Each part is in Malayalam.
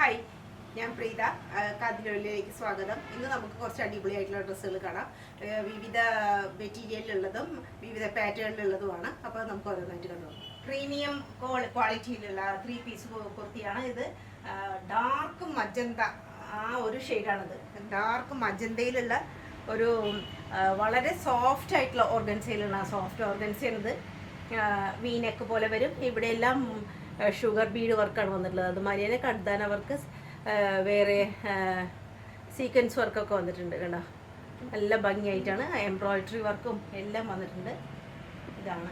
ഹായ്, ഞാൻ പ്രീത. കാതിലൊലിയിലേക്ക് സ്വാഗതം. ഇന്ന് നമുക്ക് കുറച്ച് അടിപൊളിയായിട്ടുള്ള ഡ്രസ്സുകൾ കാണാം. വിവിധ മെറ്റീരിയലിലുള്ളതും വിവിധ പാറ്റേണിലുള്ളതുമാണ്. അപ്പോൾ നമുക്ക് ഓരോന്നായിട്ട് കണ്ടു. പ്രീമിയം ക്വാളിറ്റിയിലുള്ള 3 പീസ് കുർത്തിയാണ് ഇത്. ഡാർക്ക് മജന്ത ആ ഒരു ഷെയ്ഡാണിത്. ഡാർക്ക് മജന്തയിലുള്ള ഒരു വളരെ സോഫ്റ്റ് ആയിട്ടുള്ള ഓർഗൻസയിലുള്ള സോഫ്റ്റ് ഓർഗൻസയാണിത്. വീനെക്ക് പോലെ വരും. ഇവിടെയെല്ലാം ഷുഗർ ബീഡ് വർക്കാണ് വന്നിട്ടുള്ളത്. അതുമാതിരി തന്നെ കಡ್ದಾന വർക്ക്, വേറെ സീക്വൻസ് വർക്കൊക്കെ വന്നിട്ടുണ്ട്. കണ്ടോ, നല്ല ഭംഗിയായിട്ടാണ് എംബ്രോയിഡറി വർക്കും എല്ലാം വന്നിട്ടുണ്ട്. ഇതാണ്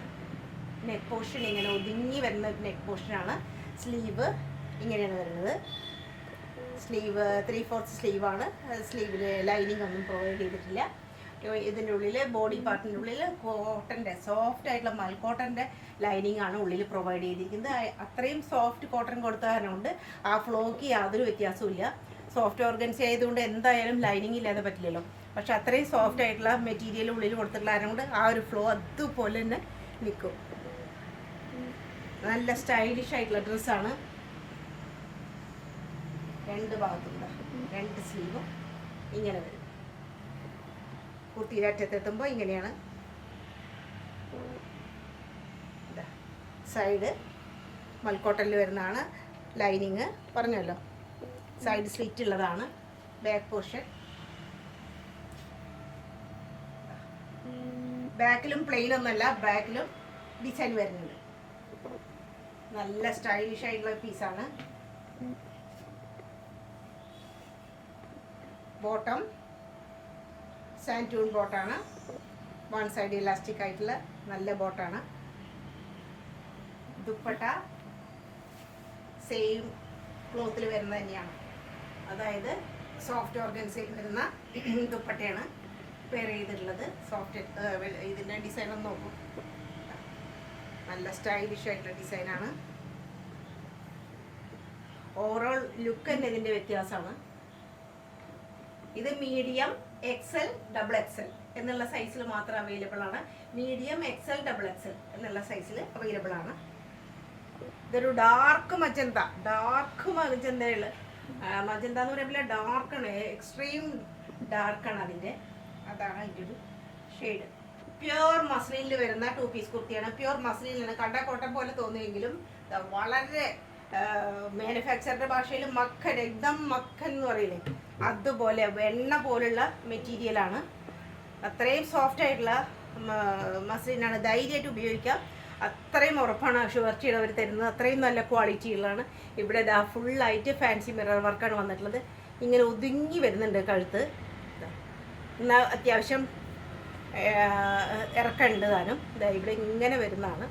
നെക്ക് പോർഷൻ. ഇങ്ങനെ ഒതുങ്ങി വരുന്ന നെക്ക് പോർഷനാണ്. സ്ലീവ് ഇങ്ങനെയാണ് വരുന്നത്. സ്ലീവ് 3/4 സ്ലീവാണ്. സ്ലീവിൽ ലൈനിങ് ഒന്നും പ്രൊവൈഡ് ചെയ്തിട്ടില്ല. ഇതിൻ്റെ ഉള്ളിൽ ബോഡി പാർട്ടിൻ്റെ ഉള്ളിൽ കോട്ടൻ്റെ സോഫ്റ്റ് ആയിട്ടുള്ള മൽക്കോട്ടൻ്റെ ലൈനിങ് ആണ് ഉള്ളിൽ പ്രൊവൈഡ് ചെയ്തിരിക്കുന്നത്. അത്രയും സോഫ്റ്റ് കോട്ടൺ കൊടുത്ത കാരണം കൊണ്ട് ആ ഫ്ലോക്ക് യാതൊരു വ്യത്യാസവും ഇല്ല. സോഫ്റ്റ് ഓർഗൻസി ആയതുകൊണ്ട് എന്തായാലും ലൈനിങ് ഇല്ലാതെ പറ്റില്ലല്ലോ. പക്ഷെ അത്രയും സോഫ്റ്റ് ആയിട്ടുള്ള മെറ്റീരിയൽ ഉള്ളിൽ കൊടുത്തിട്ടുള്ള കാരണം കൊണ്ട് ആ ഒരു ഫ്ലോ അതുപോലെ തന്നെ നിൽക്കും. നല്ല സ്റ്റൈലിഷ് ആയിട്ടുള്ള ഡ്രസ്സാണ്. രണ്ട് ഭാഗത്തുള്ള 2 സ്ലീവും ഇങ്ങനെ വരും. കുർത്തിയുടെ അറ്റത്തെത്തുമ്പോൾ ഇങ്ങനെയാണ്. സൈഡ് മൽക്കോട്ടനിൽ വരുന്നതാണ്. ലൈനിങ് പറഞ്ഞല്ലോ, സൈഡ് സ്ലിറ്റ് ഉള്ളതാണ്. ബാക്ക് പോർഷൻ ബാക്കിലും പ്ലെയിൻ ഒന്നല്ല, ബാക്കിലും ഡിസൈൻ വരുന്നുണ്ട്. നല്ല സ്റ്റൈലിഷ് ആയിട്ടുള്ള പീസാണ്. ബോട്ടം സാൻറ്റൂൺ ബോട്ടാണ്. 1 സൈഡ് ഇലാസ്റ്റിക് ആയിട്ടുള്ള നല്ല ബോട്ടാണ്. ദുപ്പട്ട സെയിം ക്ലോത്തിൽ വരുന്നത് തന്നെയാണ്. അതായത് സോഫ്റ്റ് ഓർഗൻസയിൽ വരുന്ന ദുപ്പട്ടയാണ് പെയർ ചെയ്തിട്ടുള്ളത്. സോഫ്റ്റ് ഇതിൻ്റെ ഡിസൈൻ ഒന്ന് നോക്കും. നല്ല സ്റ്റൈലിഷ് ആയിട്ടുള്ള ഡിസൈനാണ്. ഓവറോൾ ലുക്ക് തന്നെ ഇതിൻ്റെ വ്യത്യാസമാണ്. ഇത് മീഡിയം, XL, XXL എന്നുള്ള സൈസിൽ മാത്രം അവൈലബിൾ ആണ്. മീഡിയം, XL, XXL എന്നുള്ള സൈസിൽ അവൈലബിൾ ആണ്. ഇതൊരു ഡാർക്ക് മജന്ത. മജന്തയുള്ള മജന്ത എന്ന് പറയുമ്പോൾ ഡാർക്കാണ്, എക്സ്ട്രീം ഡാർക്കാണ് അതിൻ്റെ. അതാണ് അതിൻ്റെ ഒരു ഷെയ്ഡ്. പ്യുവർ മസ്ലിനിൽ വരുന്ന 2 പീസ് കുർത്തിയാണ്. പ്യുവർ മസ്ലിനാണ്. കണ്ട കോട്ടൺ പോലെ തോന്നുമെങ്കിലും വളരെ മാനുഫാക്ചറിന്റെ ഭാഷയിൽ മക്കൻ, എക്ദം മക്കൻ എന്ന് പറയില്ലേ, അതുപോലെ വെണ്ണ പോലുള്ള മെറ്റീരിയലാണ്. അത്രയും സോഫ്റ്റ് ആയിട്ടുള്ള മസ്ലിനാണ്. ധൈര്യമായിട്ട് ഉപയോഗിക്കാം. അത്രയും ഉറപ്പാണ് ഷുവർട്ടിയുടെ അവർ തരുന്നത്. അത്രയും നല്ല ക്വാളിറ്റി ഉള്ളതാണ്. ഇവിടെ ഇതാ ഫുള്ളായിട്ട് ഫാൻസി മിറർ വർക്കാണ് വന്നിട്ടുള്ളത്. ഇങ്ങനെ ഒതുങ്ങി വരുന്നുണ്ട് കഴുത്ത്. എന്നാൽ അത്യാവശ്യം ഇറക്കമുണ്ട് താനും. ഇതാ ഇവിടെ ഇങ്ങനെ വരുന്നതാണ്.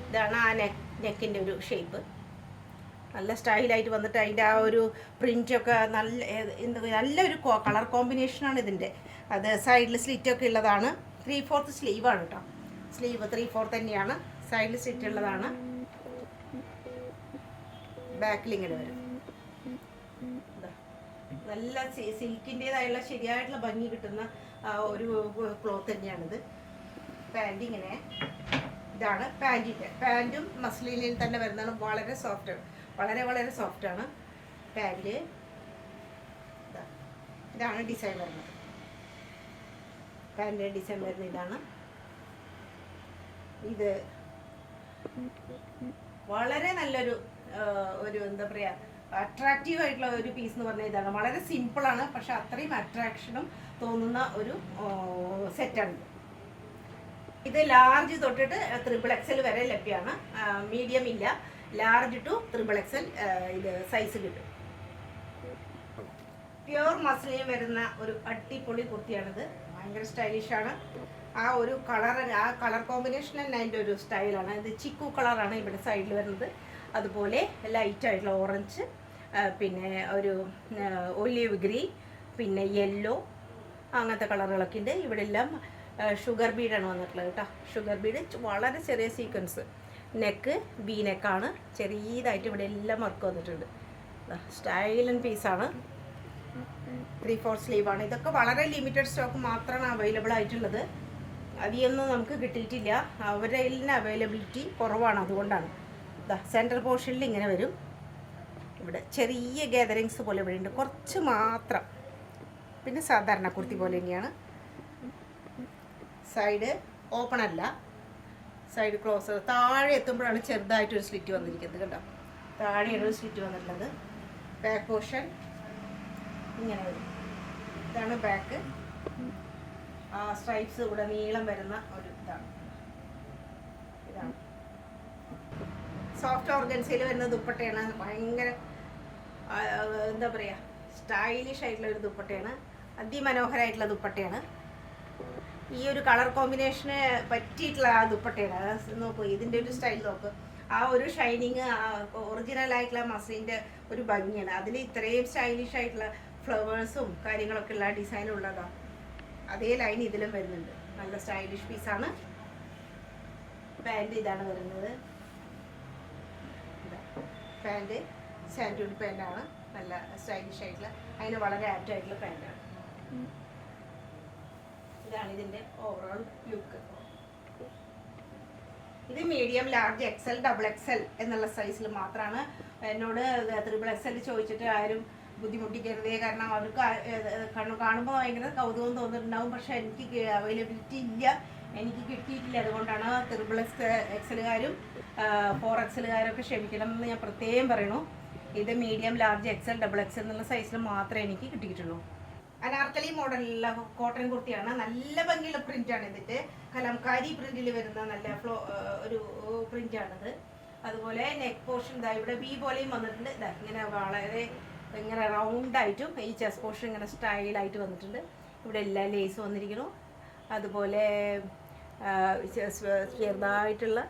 ഇതാണ് ആ നെക്കിൻ്റെ ഒരു ഷേപ്പ്. നല്ല സ്റ്റൈലായിട്ട് വന്നിട്ട് അതിൻ്റെ ആ ഒരു പ്രിൻ്റൊക്കെ നല്ലൊരു കളർ കോമ്പിനേഷനാണ് ഇതിൻ്റെ. അത് സൈഡിൽ സ്ലിറ്റൊക്കെ ഉള്ളതാണ്. 3/4 സ്ലീവാണ് കേട്ടോ. സ്ലീവ് 3/4 തന്നെയാണ്. സൈഡിൽ സ്ലിറ്റ് ഉള്ളതാണ്. ബാക്കിൽ ഇങ്ങനെ വരും. നല്ല സിൽക്കിൻ്റെതായുള്ള ശരിയായിട്ടുള്ള ഭംഗി കിട്ടുന്ന ഒരു ക്ലോത്ത് തന്നെയാണിത്. പാൻറ് ഇങ്ങനെ, ഇതാണ് പാൻറ്റിൻ്റെ. പാൻറ്റും മസ്ലിനിൽ തന്നെ വരുന്നതാണ്. വളരെ സോഫ്റ്റാണ്, വളരെ സോഫ്റ്റാണ് പാൻറ്. ഇതാണ് ഡിസൈൻ വരുന്നത്. പാൻറ്റിൻ്റെ ഡിസൈൻ വരുന്നത് ഇതാണ്. ഇത് വളരെ നല്ലൊരു എന്താ പറയുക, അട്രാക്റ്റീവ് ആയിട്ടുള്ള ഒരു പീസ് എന്ന് പറഞ്ഞാൽ ഇതാണ്. വളരെ സിമ്പിളാണ്, പക്ഷെ അത്രയും അട്രാക്ഷനും തോന്നുന്ന ഒരു സെറ്റാണ്. ഇത് ലാർജ് തൊട്ടിട്ട് XXL വരെ ലഭ്യമാണ്. മീഡിയം ഇല്ല. ലാർജ് ടു XXL ഇത് സൈസ് കിട്ടും. പ്യുവർ മസ്ലിൻ വരുന്ന ഒരു അടിപൊളി കുർത്തിയാണിത്. ഭയങ്കര സ്റ്റൈലിഷാണ്. ആ ഒരു കളർ കോമ്പിനേഷൻ തന്നെ അതിൻ്റെ ഒരു സ്റ്റൈലാണ്. ഇത് ചിക്കു കളറാണ് ഇവിടെ സൈഡിൽ വരുന്നത്. അതുപോലെ ലൈറ്റായിട്ടുള്ള ഓറഞ്ച്, പിന്നെ ഒരു ഒലിവ് ഗ്രീൻ, പിന്നെ യെല്ലോ, അങ്ങനത്തെ കളറുകളൊക്കെ ഉണ്ട്. ഇവിടെ എല്ലാം ഷുഗർ ബീഡാണ് വന്നിട്ടുള്ളത് കേട്ടോ. ഷുഗർ ബീഡ്, വളരെ ചെറിയ സീക്വൻസ്. നെക്ക് ബി നെക്കാണ്. ചെറിയതായിട്ട് ഇവിടെ എല്ലാം വർക്ക് വന്നിട്ടുണ്ട്. സ്റ്റൈലൻ പീസാണ്. 3/4 സ്ലീവാണ്. ഇതൊക്കെ വളരെ ലിമിറ്റഡ് സ്റ്റോക്ക് മാത്രമാണ് അവൈലബിൾ ആയിട്ടുള്ളത്. അധികമൊന്നും നമുക്ക് കിട്ടിയിട്ടില്ല. അവരുടെ അവൈലബിലിറ്റി കുറവാണ്. അതുകൊണ്ടാണ്. സെൻട്രൽ പോർഷനിൽ ഇങ്ങനെ വരും. ഇവിടെ ഇവിടെ ചെറിയ ഗാദറിങ്സ് പോലെ ഇവിടെ ഉണ്ട്, കുറച്ച് മാത്രം. പിന്നെ സാധാരണ കുർത്തി പോലെ തന്നെയാണ്. സൈഡ് ഓപ്പൺ അല്ല, സൈഡ് ക്ലോസ്. താഴെ എത്തുമ്പോഴാണ് ചെറുതായിട്ടൊരു സ്ലിറ്റ് വന്നിരിക്കുന്നത്. കണ്ടോ, താഴെയാണ് ഒരു സ്ലിറ്റ് വന്നിട്ടുള്ളത്. ബാക്ക് പോർഷൻ ഇങ്ങനെ വരും. ഇതാണ് ബാക്ക്. സ്ട്രൈപ്സ് ഇവിടെ നീളം വരുന്ന ഒരു ഇതാണ്. സോഫ്റ്റ് ഓർഗൻസയിൽ വരുന്ന ദുപ്പട്ടയാണ്. ഭയങ്കര എന്താ പറയുക, സ്റ്റൈലിഷ് ആയിട്ടുള്ള ഒരു ദുപ്പട്ടയാണ്. അതിമനോഹരമായിട്ടുള്ള ദുപ്പട്ടയാണ്. ഈ ഒരു കളർ കോമ്പിനേഷന് പറ്റിയിട്ടുള്ള ആ ദുപ്പട്ടയാണ്. നോക്കൂ, ഇതിൻ്റെ ഒരു സ്റ്റൈൽ നോക്ക്. ആ ഒരു ഷൈനിങ്, ഒറിജിനൽ ആയിട്ടുള്ള മസ്ലിൻ്റെ ഒരു ഭംഗിയാണ്. അതിൽ ഇത്രയും സ്റ്റൈലിഷ് ആയിട്ടുള്ള ഫ്ലവേഴ്സും കാര്യങ്ങളൊക്കെ ഉള്ള ഡിസൈൻ ഉള്ളതാണ്. അതേ ലൈൻ ഇതിലും വരുന്നുണ്ട്. നല്ല സ്റ്റൈലിഷ് പീസാണ്. പാൻറ് ഇതാണ് വരുന്നത്. പാൻറ് സാൻഡൂൺ പാൻറ്റാണ്. നല്ല സ്റ്റൈലിഷ് ആയിട്ടുള്ള, അതിന് വളരെ ആപ്റ്റ് ആയിട്ടുള്ള പാൻറ്റാണ്. ഇതാണ് ഇതിൻ്റെ ഓവറോൾ ലുക്ക്. ഇത് medium, large, XL, double XL എന്നുള്ള സൈസിൽ മാത്രമാണ്. എന്നോട് XXL ചോദിച്ചിട്ട് ആരും ബുദ്ധിമുട്ടിക്കരുതേ. കാരണം അവർക്ക് കാണുമ്പോൾ ഭയങ്കര കൗതുകം തോന്നിയിട്ടുണ്ടാവും. പക്ഷെ എനിക്ക് അവൈലബിലിറ്റി ഇല്ല, എനിക്ക് കിട്ടിയിട്ടില്ല. അതുകൊണ്ടാണ് XXLകാരും 4XLകാരൊക്കെ ക്ഷമിക്കണം എന്ന് ഞാൻ പ്രത്യേകം പറയണു. ഇത് medium, large, XL, double XL എന്നുള്ള സൈസിൽ മാത്രമേ എനിക്ക് കിട്ടിയിട്ടുള്ളൂ. അനാർക്കലി മോഡലുള്ള കോട്ടൺ കുർത്തിയാണ്. നല്ല ഭംഗിയുള്ള പ്രിന്റാണ്. ഇതിൻ്റെ കലംകാരി പ്രിന്റിൽ വരുന്ന നല്ല ഒരു പ്രിന്റാണിത്. അതുപോലെ നെക്ക് പോർഷൻ ഇതാ ഇവിടെ ബി പോലെയും വന്നിട്ടുണ്ട്. ഇതാ ഇങ്ങനെ വളരെ ഇങ്ങനെ റൗണ്ടായിട്ടും ഈ ചെസ്റ്റ് പോർഷൻ ഇങ്ങനെ സ്റ്റൈലായിട്ട് വന്നിട്ടുണ്ട്. ഇവിടെ എല്ലാ ലേസ് വന്നിരിക്കുന്നു. അതുപോലെ ചെറുതായിട്ടുള്ള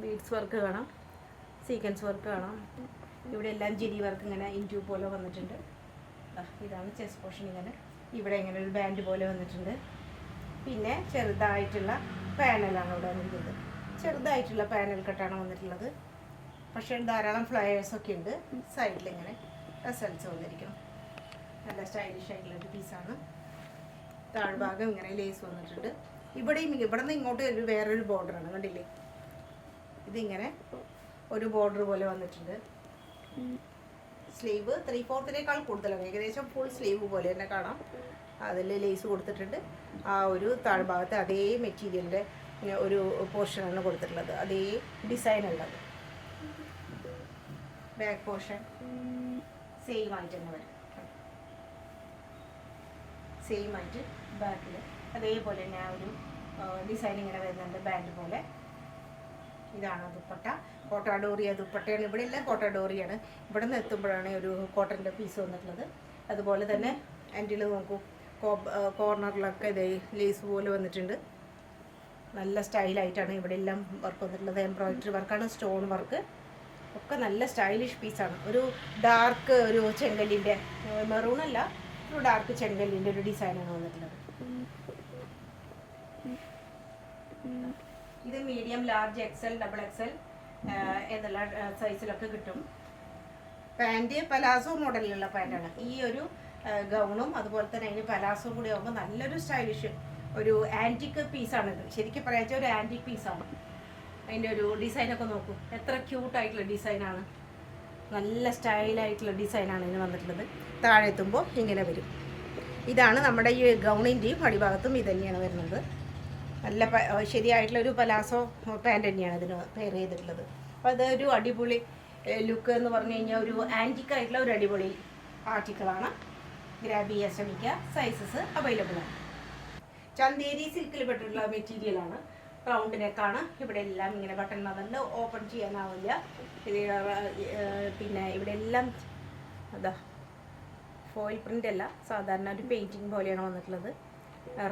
ബീഡ്സ് വർക്ക് കാണാം, സീക്വൻസ് വർക്ക് കാണാം. ഇവിടെ എല്ലാം ജിരി വർക്ക് ഇങ്ങനെ ഇൻറ്റു പോലെ വന്നിട്ടുണ്ട്. ഇതാണ് ചെസ്റ്റ് പോർഷൻ. ഇങ്ങനെ ഇവിടെ ഇങ്ങനെ ഒരു ബാൻഡ് പോലെ വന്നിട്ടുണ്ട്. പിന്നെ ചെറുതായിട്ടുള്ള പാനലാണ് ഇവിടെ വന്നിരിക്കുന്നത്. ചെറുതായിട്ടുള്ള പാനൽ കട്ടാണ് വന്നിട്ടുള്ളത്. പക്ഷേ ധാരാളം ഫ്ലയേഴ്സൊക്കെ ഉണ്ട്. സൈഡിൽ ഇങ്ങനെ റിസൾട്ട്സ് വന്നിരിക്കണം. നല്ല സ്റ്റൈലിഷ് ആയിട്ടുള്ളൊരു പീസാണ്. താഴ്ഭാഗം ഇങ്ങനെ ലേസ് വന്നിട്ടുണ്ട്. ഇവിടെയും ഇവിടെ നിന്ന് ഇങ്ങോട്ട് ഒരു വേറൊരു ബോർഡറാണ്, കണ്ടില്ലേ? ഇതിങ്ങനെ ഒരു ബോർഡർ പോലെ വന്നിട്ടുണ്ട്. സ്ലീവ് 3/4 കൂടുതലാണ്, ഏകദേശം ഫുൾ സ്ലീവ് പോലെ തന്നെ കാണാം. അതിൽ ലേസ് കൊടുത്തിട്ടുണ്ട്. ആ ഒരു താഴ്ഭാഗത്ത് അതേ മെറ്റീരിയലിൻ്റെ ഒരു പോർഷനാണ് കൊടുത്തിട്ടുള്ളത്, അതേ ഡിസൈൻ ഉള്ളത്. ബാക്ക് പോർഷൻ സെയിം ആയിട്ട് തന്നെ വരും. സെയിം ആയിട്ട് ബാക്കിൽ അതേപോലെ തന്നെ ആ ഒരു ഡിസൈൻ ഇങ്ങനെ വരുന്നുണ്ട്, ബാൻഡ് പോലെ. ഇതാണ് ദുപ്പട്ട. കോട്ടാഡോറിയ ദുപ്പട്ടയാണ്. ഇവിടെ എല്ലാം കോട്ടാഡോറിയാണ്. ഇവിടെ നിന്ന് എത്തുമ്പോഴാണ് ഒരു കോട്ടൻ്റെ പീസ് വന്നിട്ടുള്ളത്. അതുപോലെ തന്നെ ആൻറ്റിൽ നോക്കൂ, കോർണറിലൊക്കെ ഇതേ ലേസ് പോലെ വന്നിട്ടുണ്ട്. നല്ല സ്റ്റൈലായിട്ടാണ് ഇവിടെ എല്ലാം വർക്ക് വന്നിട്ടുള്ളത്. എംബ്രോയിഡറി വർക്കാണ്, സ്റ്റോൺ വർക്ക് ഒക്കെ നല്ല സ്റ്റൈലിഷ് പീസാണ്. ഒരു ഡാർക്ക് ഒരു ചെങ്കല്ലിൻ്റെ, മെറൂണല്ല, ഒരു ഡാർക്ക് ചെങ്കല്ലിൻ്റെ ഒരു ഡിസൈനാണ് വന്നിട്ടുള്ളത്. ഇത് medium, large, XL, double XL എന്നുള്ള സൈസിലൊക്കെ കിട്ടും. പാൻറ് പലാസോ മോഡലിലുള്ള പാൻറ്റാണ്. ഈ ഒരു ഗൗണും അതുപോലെ തന്നെ അതിന് പലാസോ കൂടി ആകുമ്പോൾ നല്ലൊരു സ്റ്റൈലിഷ് ഒരു ആൻറ്റിക് പീസാണിത്. ശരിക്കും പറയാച്ചാൽ ഒരു ആൻറ്റിക് പീസാണ്. അതിൻ്റെ ഒരു ഡിസൈനൊക്കെ നോക്കൂ, എത്ര ക്യൂട്ടായിട്ടുള്ള ഡിസൈനാണ്. നല്ല സ്റ്റൈലായിട്ടുള്ള ഡിസൈനാണ് ഇതിന് വന്നിട്ടുള്ളത്. താഴെ എത്തുമ്പോൾ ഇങ്ങനെ വരും. ഇതാണ് നമ്മുടെ ഈ ഗൗണിൻ്റെയും അടിഭാഗത്തും ഇത് തന്നെയാണ് വരുന്നത്. നല്ല ശരിയായിട്ടുള്ള ഒരു പലാസോ പാൻറ് തന്നെയാണ് ഇതിന് പെയർ ചെയ്തിട്ടുള്ളത്. അപ്പോൾ അതൊരു അടിപൊളി ലുക്ക് എന്ന് പറഞ്ഞു കഴിഞ്ഞാൽ ഒരു ആൻറ്റിക് ആയിട്ടുള്ള ഒരു അടിപൊളി ആർട്ടിക്കിളാണ്. ഗ്രാബ് ചെയ്യാൻ ശ്രമിക്കുക. സൈസസ് അവൈലബിൾ ആണ്. ചന്തേരി സിൽക്കിൽ പെട്ടിട്ടുള്ള മെറ്റീരിയലാണ്. റൗണ്ട് നെക്കാണ്. ഇവിടെ എല്ലാം ഇങ്ങനെ ബട്ടൺ വന്നിട്ട് ഓപ്പൺ ചെയ്യാനാവില്ല. പിന്നെ ഇവിടെ എല്ലാം അതാ ഫോയിൽ പ്രിൻ്റ് അല്ല, സാധാരണ ഒരു പെയിൻറ്റിങ് പോലെയാണ് വന്നിട്ടുള്ളത്.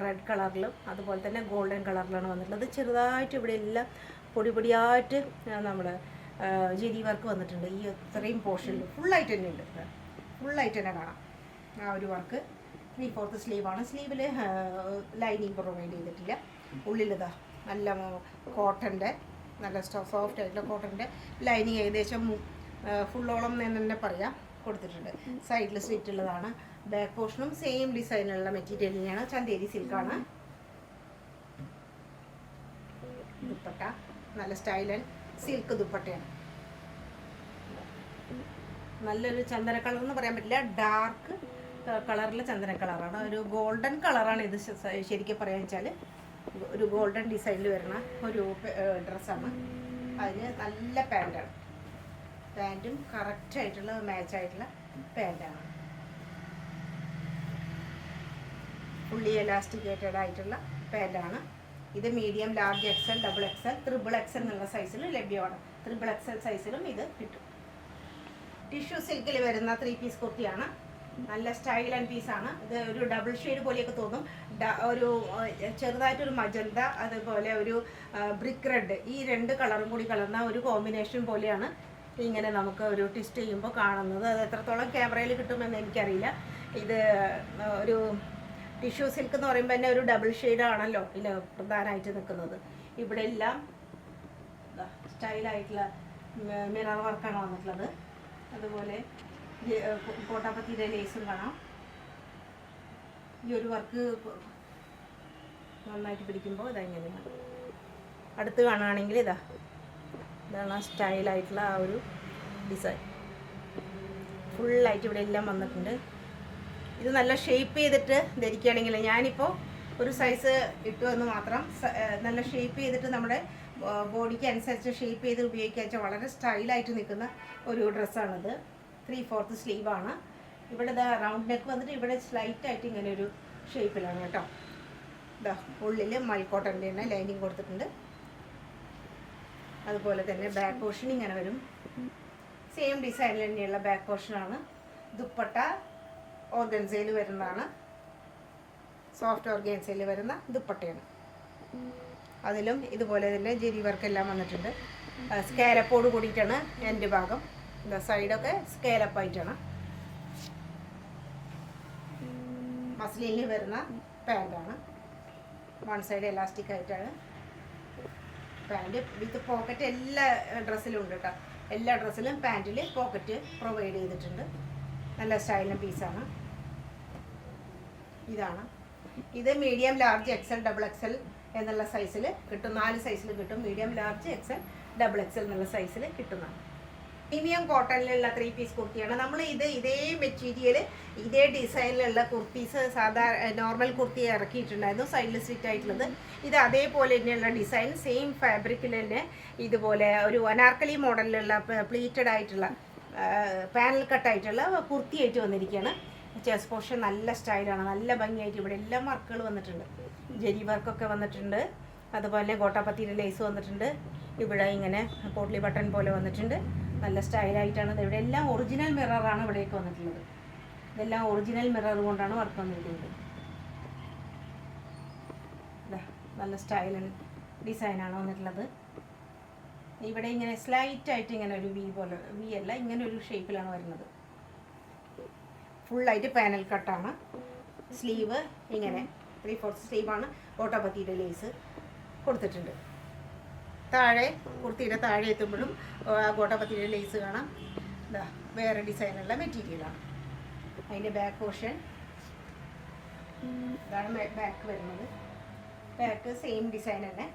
റെഡ് കളറിലും അതുപോലെ തന്നെ ഗോൾഡൻ കളറിലാണ് വന്നിട്ടുള്ളത്. ചെറുതായിട്ട് ഇവിടെ എല്ലാം പൊടിയായിട്ട് നമ്മുടെ ജെരി വർക്ക് വന്നിട്ടുണ്ട്. ഈ ഇത്രയും പോർഷനിൽ ഫുള്ളായിട്ട് തന്നെ ഉണ്ട്, ഫുള്ളായിട്ട് തന്നെ കാണാം ആ ഒരു വർക്ക്. 3/4 സ്ലീവാണ്. സ്ലീവിൽ ലൈനിങ് പ്രൊവൈഡ് ചെയ്തിട്ടില്ല. ഉള്ളിലിതാ നല്ല കോട്ടൻ്റെ നല്ല സോഫ്റ്റ് ആയിട്ടുള്ള കോട്ടൻ്റെ ലൈനിങ് ഏകദേശം ഫുള്ളോളം എന്ന് തന്നെ പറയാം കൊടുത്തിട്ടുണ്ട്. സൈഡിൽ സ്ലിറ്റ് ഉള്ളതാണ്. ബാക്ക് പോർഷനും സെയിം ഡിസൈനുള്ള മെറ്റീരിയൽ തന്നെയാണ്. ചന്തേരി സിൽക്കാണ്. ദുപ്പട്ട നല്ല സ്റ്റൈൽ ആൻഡ് സിൽക്ക് ദുപ്പട്ടയാണ്. നല്ലൊരു ചന്ദന കളർ എന്ന് പറയാൻ പറ്റില്ല, ഡാർക്ക് കളറിലെ ചന്ദന കളറാണ്. ഒരു ഗോൾഡൻ കളറാണ് ഇത് ശരിക്കും പറയാൻ വെച്ചാൽ. ഒരു ഗോൾഡൻ ഡിസൈനിൽ വരുന്ന ഒരു ഡ്രസ്സാണ്. അതിന് നല്ല പാൻറ്റാണ്. പാൻറ്റും കറക്റ്റായിട്ടുള്ള മാച്ചായിട്ടുള്ള പാൻറ്റാണ്. ഫുള്ളി എലാസ്റ്റിക്കേറ്റഡ് ആയിട്ടുള്ള പാൻറ്റാണ്. ഇത് medium, large, XL, double XL, triple XL എന്നുള്ള സൈസിൽ ലഭ്യമാണ്. ട്രിപ്പിൾ എക്സൽ സൈസിലും ഇത് കിട്ടും. ടിഷ്യൂ സിൽക്കിൽ വരുന്ന 3 പീസ് കുർത്തിയാണ്. നല്ല സ്റ്റൈൽ ആൻഡ് പീസാണ്. ഇത് ഒരു ഡബിൾ ഷെയ്ഡ് പോലെയൊക്കെ തോന്നും. ഒരു ചെറുതായിട്ടൊരു മജന്ത, അതുപോലെ ഒരു ബ്രിക്ക് റെഡ്, ഈ 2 കളറും കൂടി കലർന്ന ഒരു കോമ്പിനേഷൻ പോലെയാണ് ഇങ്ങനെ നമുക്ക് ഒരു ട്വിസ്റ്റ് ചെയ്യുമ്പോൾ കാണുന്നത്. അത് എത്രത്തോളം ക്യാമറയിൽ കിട്ടുമെന്ന് എനിക്കറിയില്ല. ഇത് ഒരു ടിഷ്യൂ സിൽക്ക് എന്ന് പറയുമ്പോൾ തന്നെ ഒരു ഡബിൾ ഷെയ്ഡാണല്ലോ ഇതിൽ പ്രധാനമായിട്ട് നിൽക്കുന്നത്. ഇവിടെ എല്ലാം സ്റ്റൈലായിട്ടുള്ള മിറർ വർക്കാണ് വന്നിട്ടുള്ളത്. അതുപോലെ കോട്ടാപ്പത്തിയുടെ ലേസും കാണാം. ഈ ഒരു വർക്ക് നന്നായിട്ട് പിടിക്കുമ്പോൾ ഇതെങ്ങനെയാണ് അടുത്ത് കാണുകയാണെങ്കിൽ ഇതാണ് ആ സ്റ്റൈലായിട്ടുള്ള ആ ഒരു ഡിസൈൻ. ഫുള്ളായിട്ട് ഇവിടെ എല്ലാം വന്നിട്ടുണ്ട്. ഇത് നല്ല ഷേപ്പ് ചെയ്തിട്ട് ധരിക്കുകയാണെങ്കിൽ, ഞാനിപ്പോൾ ഒരു സൈസ് ഇട്ടു എന്ന് മാത്രം, നല്ല ഷേപ്പ് ചെയ്തിട്ട് നമ്മുടെ ബോഡിക്ക് അനുസരിച്ച് ഷേപ്പ് ചെയ്ത് ഉപയോഗിക്കുക വെച്ചാൽ വളരെ സ്റ്റൈലായിട്ട് നിൽക്കുന്ന ഒരു ഡ്രസ്സാണിത്. 3/4 സ്ലീവാണ്. ഇവിടെ റൗണ്ട് നെക്ക് വന്നിട്ട് ഇവിടെ സ്ലൈറ്റായിട്ട് ഇങ്ങനെ ഒരു ഷേപ്പിലാണ് കേട്ടോ. ഉള്ളിൽ മൽക്കോട്ടൻ്റെ തന്നെ ലൈനിങ് കൊടുത്തിട്ടുണ്ട്. അതുപോലെ തന്നെ ബാക്ക് പോർഷൻ ഇങ്ങനെ വരും. സെയിം ഡിസൈനിൽ തന്നെയുള്ള ബാക്ക് പോർഷനാണ്. ദുപ്പട്ട ഓർഗൻസയിൽ വരുന്നതാണ്. സോഫ്റ്റ് ഓർഗൻസയിൽ വരുന്ന ദുപ്പട്ടയാണ്. അതിലും ഇതുപോലെ തന്നെ ജെരി വർക്കെല്ലാം വന്നിട്ടുണ്ട്. സ്കാലപ്പോട് കൂടിയിട്ടാണ് എൻ്റെ ഭാഗം. സൈഡൊക്കെ സ്കേലപ്പായിട്ടാണ്. മസ്ലിനിൽ വരുന്ന പാൻറ്റാണ്. 1 സൈഡ് എലാസ്റ്റിക് ആയിട്ടാണ് പാൻറ്റ്. വിത്ത് പോക്കറ്റ് എല്ലാ ഡ്രസ്സിലും ഉണ്ട് കേട്ടോ. എല്ലാ ഡ്രസ്സിലും പാൻറ്റിൽ പോക്കറ്റ് പ്രൊവൈഡ് ചെയ്തിട്ടുണ്ട്. നല്ല സ്റ്റൈലിൻ്റെ പീസാണ്. ഇതാണ്. ഇത് medium, large, XL, double XL എന്നുള്ള സൈസിൽ കിട്ടും. 4 സൈസിൽ കിട്ടും. Medium, large, XL, double XL എന്നുള്ള സൈസിൽ കിട്ടുന്നതാണ്. പ്രീമിയം കോട്ടണിലുള്ള 3 പീസ് കുർത്തിയാണ്. നമ്മൾ ഇതേ മെറ്റീരിയൽ, ഇതേ ഡിസൈനിലുള്ള കുർത്തീസ് നോർമൽ കുർത്തി ഇറക്കിയിട്ടുണ്ടായിരുന്നു, സൈഡിൽ സ്റ്റിച്ച് ആയിട്ടുള്ളത്. ഇത് അതേപോലെ തന്നെയുള്ള ഡിസൈൻ, സെയിം ഫാബ്രിക്കിൽ തന്നെ ഇതുപോലെ ഒരു അനാർക്കലി മോഡലിലുള്ള പ്ലീറ്റഡ് ആയിട്ടുള്ള പാനൽ കട്ടായിട്ടുള്ള കുർത്തിയായിട്ട് വന്നിരിക്കുകയാണ്. ചെസ്റ്റ് പോർഷൻ നല്ല സ്റ്റൈലാണ്, നല്ല ഭംഗിയായിട്ട് ഇവിടെ എല്ലാം വർക്കുകൾ വന്നിട്ടുണ്ട്. ജെരി വർക്കൊക്കെ വന്നിട്ടുണ്ട്. അതുപോലെ ഗോട്ടാപ്പത്തിയുടെ ലേസ് വന്നിട്ടുണ്ട്. ഇവിടെ ഇങ്ങനെ പോട്ട്ലി ബട്ടൺ പോലെ വന്നിട്ടുണ്ട്. നല്ല സ്റ്റൈലായിട്ടാണ്. ഇവിടെ എല്ലാം ഒറിജിനൽ മിററാണ് ഇവിടേക്ക് വന്നിട്ടുള്ളത്. ഇതെല്ലാം ഒറിജിനൽ മിറർ കൊണ്ടാണ് വർക്ക് വന്നിരിക്കുന്നത്. നല്ല സ്റ്റൈൽ ഡിസൈനാണ് വന്നിട്ടുള്ളത്. ഇവിടെ ഇങ്ങനെ സ്ലൈറ്റായിട്ട് ഇങ്ങനെ ഒരു വി പോലെ, വി അല്ല, ഇങ്ങനെ ഒരു ഷേപ്പിലാണ് വരുന്നത്. ഫുള്ളായിട്ട് പാനൽ കട്ടാണ്. സ്ലീവ് ഇങ്ങനെ 3/4 സ്ലീവാണ്. കോട്ടാപ്പത്തിയുടെ ലേസ് കൊടുത്തിട്ടുണ്ട്. താഴെ കുർത്തിയുടെ താഴെ എത്തുമ്പോഴും കോട്ടാപ്പത്തിയുടെ ലേസ് കാണാം. വേറെ ഡിസൈനുള്ള മെറ്റീരിയലാണ്. അതിൻ്റെ ബാക്ക് പോർഷൻ ഇതാണ് ബാക്ക് വരുന്നത്. ബാക്ക് സെയിം ഡിസൈൻ തന്നെ.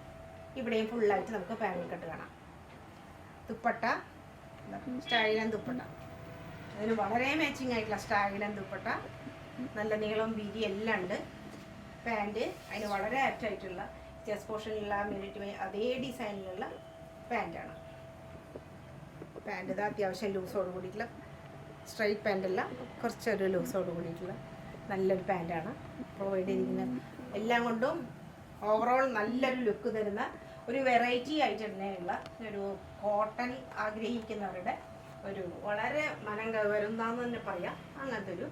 ഇവിടെയും ഫുള്ളായിട്ട് നമുക്ക് പാനൽ കട്ട് കാണാം. ദുപ്പട്ട സ്റ്റൈലൻ ദുപ്പട്ട, അതിന് വളരെ മാച്ചിങ് ആയിട്ടുള്ള സ്റ്റൈലൻ ദുപ്പട്ട. നല്ല നീളം, വീതി എല്ലാം ഉണ്ട്. പാൻറ്റ് അതിന് വളരെ ആപ്റ്റായിട്ടുള്ള ചെസ്റ്റ് പോർഷനിലുള്ള മിലിറ്ററി അതേ ഡിസൈനിലുള്ള പാൻറ്റാണ്. പാൻറ്റ് ഇത് അത്യാവശ്യം ലൂസോട് കൂടിയിട്ടുള്ള, സ്ട്രൈറ്റ് പാൻറ്റല്ല, കുറച്ചൊരു ലൂസോട് കൂടിയിട്ടുള്ള നല്ലൊരു പാൻറ്റാണ് പ്രൊവൈഡ് ചെയ്തിരിക്കുന്നത്. എല്ലാം കൊണ്ടും ഓവറോൾ നല്ലൊരു ലുക്ക് തരുന്ന ഒരു വെറൈറ്റി ആയിട്ട് തന്നെയുള്ള ഒരു കോട്ടൺ ആഗ്രഹിക്കുന്നവരുടെ ഒരു വളരെ മനം കവരുന്നതെന്ന് തന്നെ പറയാം, അങ്ങനത്തെ ഒരു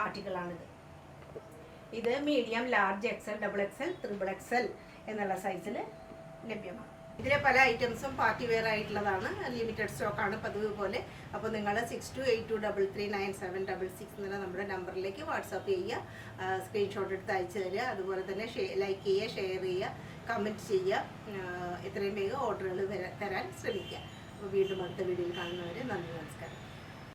ആർട്ടിക്കിളാണിത്. ഇത് medium, large, XL, double XL, triple XL എന്നുള്ള സൈസിൽ ലഭ്യമാണ്. ഇതിലെ പല ഐറ്റംസും പാർട്ടി വെയർ ആയിട്ടുള്ളതാണ്. ലിമിറ്റഡ് സ്റ്റോക്കാണ് പതിവ് പോലെ. അപ്പോൾ നിങ്ങൾ 6282339766 എന്നുള്ള നമ്മുടെ നമ്പറിലേക്ക് വാട്സാപ്പ് ചെയ്യുക, സ്ക്രീൻഷോട്ട് എടുത്ത് അയച്ചു തരിക. അതുപോലെ തന്നെ ലൈക്ക് ചെയ്യുക, ഷെയർ ചെയ്യുക, കമൻറ്റ് ചെയ്യുക. എത്രയും വേഗം ഓർഡറുകൾ തരാൻ ശ്രമിക്കുക. അപ്പോൾ വീണ്ടും അടുത്ത വീഡിയോയിൽ കാണുന്നവരെ നന്ദി, നമസ്കാരം.